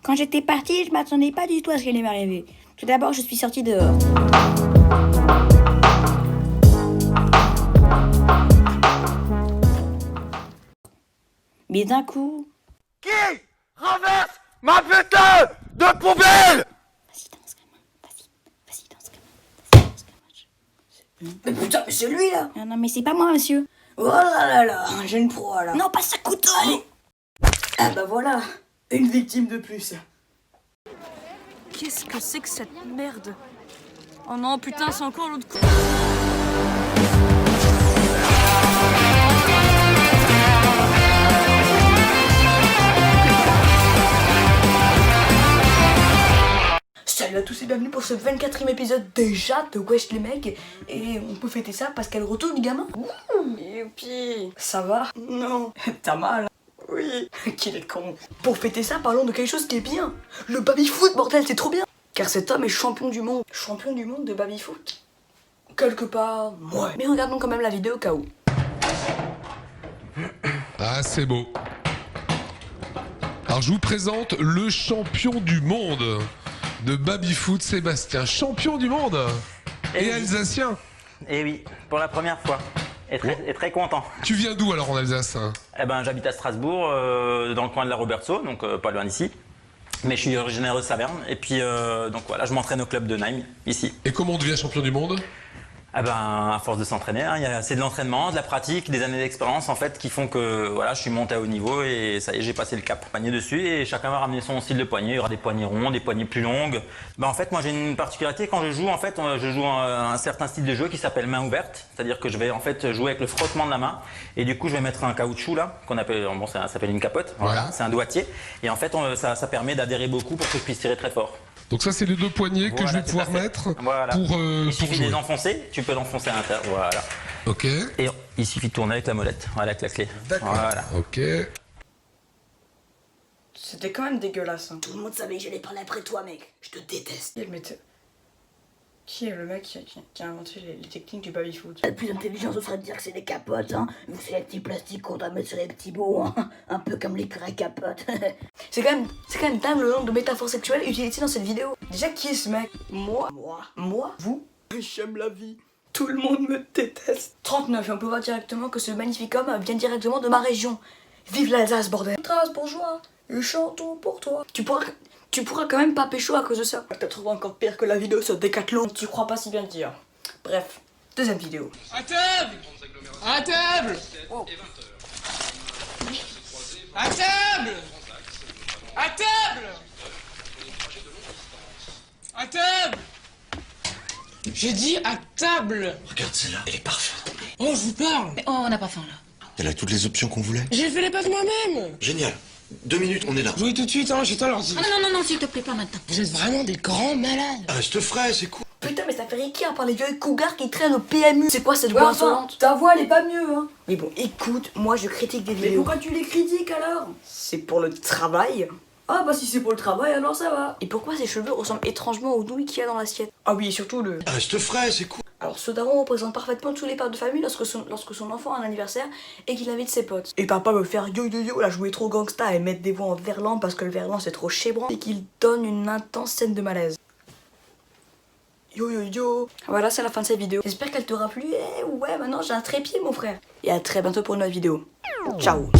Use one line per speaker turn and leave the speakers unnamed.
Quand j'étais partie, je m'attendais pas du tout à ce qui allait m'arriver. Tout d'abord, je suis sortie dehors. Mais d'un coup...
Qui renverse ma putain de poubelle?
Vas-y, danse, gamin. Vas-y, danse, gamin. Vas-y, danse, gamin. Mais putain, mais c'est lui, là. Non, mais c'est pas moi, monsieur. Oh là là là, j'ai une proie, là. Non, pas ça, couteau. Allez. Ah bah voilà, une victime de plus.
Qu'est-ce que c'est que cette merde? Oh non, putain, c'est encore l'autre coup.
Salut à tous et bienvenue pour ce 24e épisode déjà de Wesh les mecs. Et on peut fêter ça parce qu'elle retourne du gamin.
Youpi.
Ça va? Non. T'as mal? Oui. Qu'il est con. Pour fêter ça, parlons de quelque chose qui est bien. Le baby-foot, bordel, c'est trop bien. Car cet homme est champion du monde. Champion du monde de baby-foot? Quelque part, ouais. Mais regardons quand même la vidéo au cas où.
Ah, c'est beau. Alors, je vous présente le champion du monde de baby-foot, Sébastien. Champion du monde et
oui.
alsacien.
Et oui, pour la première fois. Et très content.
Tu viens d'où alors en Alsace?
Eh ben, j'habite à Strasbourg, dans le coin de la Robertso, donc pas loin d'ici. Mais je suis originaire de Saverne. Et puis, donc voilà, je m'entraîne au club de Nîmes, ici.
Et comment on devient champion du monde?
Eh ben, à force de s'entraîner, hein, c'est de l'entraînement, de la pratique, des années d'expérience en fait qui font que voilà, je suis monté à haut niveau et ça y est, j'ai passé le cap. Panier dessus et chacun va ramener son style de poignée. Il y aura des poignées rondes, des poignées plus longues. Ben, en fait, moi j'ai une particularité quand je joue. En fait, je joue un certain style de jeu qui s'appelle main ouverte, c'est-à-dire que je vais en fait jouer avec le frottement de la main et du coup je vais mettre un caoutchouc là qu'on appelle, bon, ça s'appelle une capote. Voilà, c'est un doigtier et en fait ça permet d'adhérer beaucoup pour que je puisse tirer très fort.
Donc ça, c'est les deux poignées que je vais pouvoir mettre
voilà.
pour
Il suffit de
jouer.
les enfoncer, tu peux l'enfoncer à l'intérieur, voilà.
Ok.
Et il suffit de tourner avec la molette, voilà, avec la clé.
D'accord.
Voilà.
Ok.
C'était quand même dégueulasse. Hein.
Tout le monde savait que j'allais parler après toi, mec. Je te déteste.
Qui est le mec qui a inventé les techniques du baby-foot?
Le plus intelligent, ce serait de dire que c'est des capotes, hein. Vu que c'est les petits plastiques qu'on doit mettre sur les petits bouts, hein. Un peu comme les vraies capotes.
C'est quand même dingue le nombre de métaphores sexuelles utilisées dans cette vidéo. Déjà, qui est ce mec? Moi? Vous? J'aime la vie. Tout le monde me déteste. 39, et on peut voir directement que ce magnifique homme vient directement de ma région. Vive l'Alsace, bordel. Strasbourgeois, et chantons pour toi. Tu pourras quand même pas pécho à cause de ça. T'as trouvé encore pire que la vidéo sur Decathlon. Tu crois pas si bien dire. Bref, deuxième vidéo.
À table! À table!
Wow.
À table! À table! À table! J'ai dit à table!
Regarde celle-là, elle est parfaite.
Oh, je vous parle!
Mais oh, on n'a pas faim là.
Elle a toutes les options qu'on voulait.
J'ai fait les pâtes moi-même!
Génial. 2 minutes, on est là.
Jouez tout de suite, hein, j'éteins l'ordi.
Ah non, s'il te plaît, pas maintenant.
Vous êtes vraiment des grands malades!
Reste frais, c'est cool.
Putain, mais ça fait riquer à part les vieux cougars qui traînent au PMU. C'est quoi cette voix insolente? Ta voix, elle est pas mieux, hein. Mais bon, écoute, moi je critique des vidéos. Mais pourquoi tu les critiques alors? C'est pour le travail. Ah bah si c'est pour le travail, alors ça va. Et pourquoi ses cheveux ressemblent étrangement aux nouilles qu'il y a dans l'assiette? Ah oui, et surtout le...
Reste frais, c'est cool.
Alors ce daron représente parfaitement tous les pères de famille lorsque son enfant a un anniversaire et qu'il invite ses potes. Et t'as pas me faire yo yo yo, la jouer trop gangsta et mettre des voix en verlan parce que le verlan c'est trop chébrant et qu'il donne une intense scène de malaise. Yo yo yo. Voilà, c'est la fin de cette vidéo. J'espère qu'elle t'aura plu. Ouais, maintenant j'ai un trépied mon frère. Et à très bientôt pour une autre vidéo. Ciao.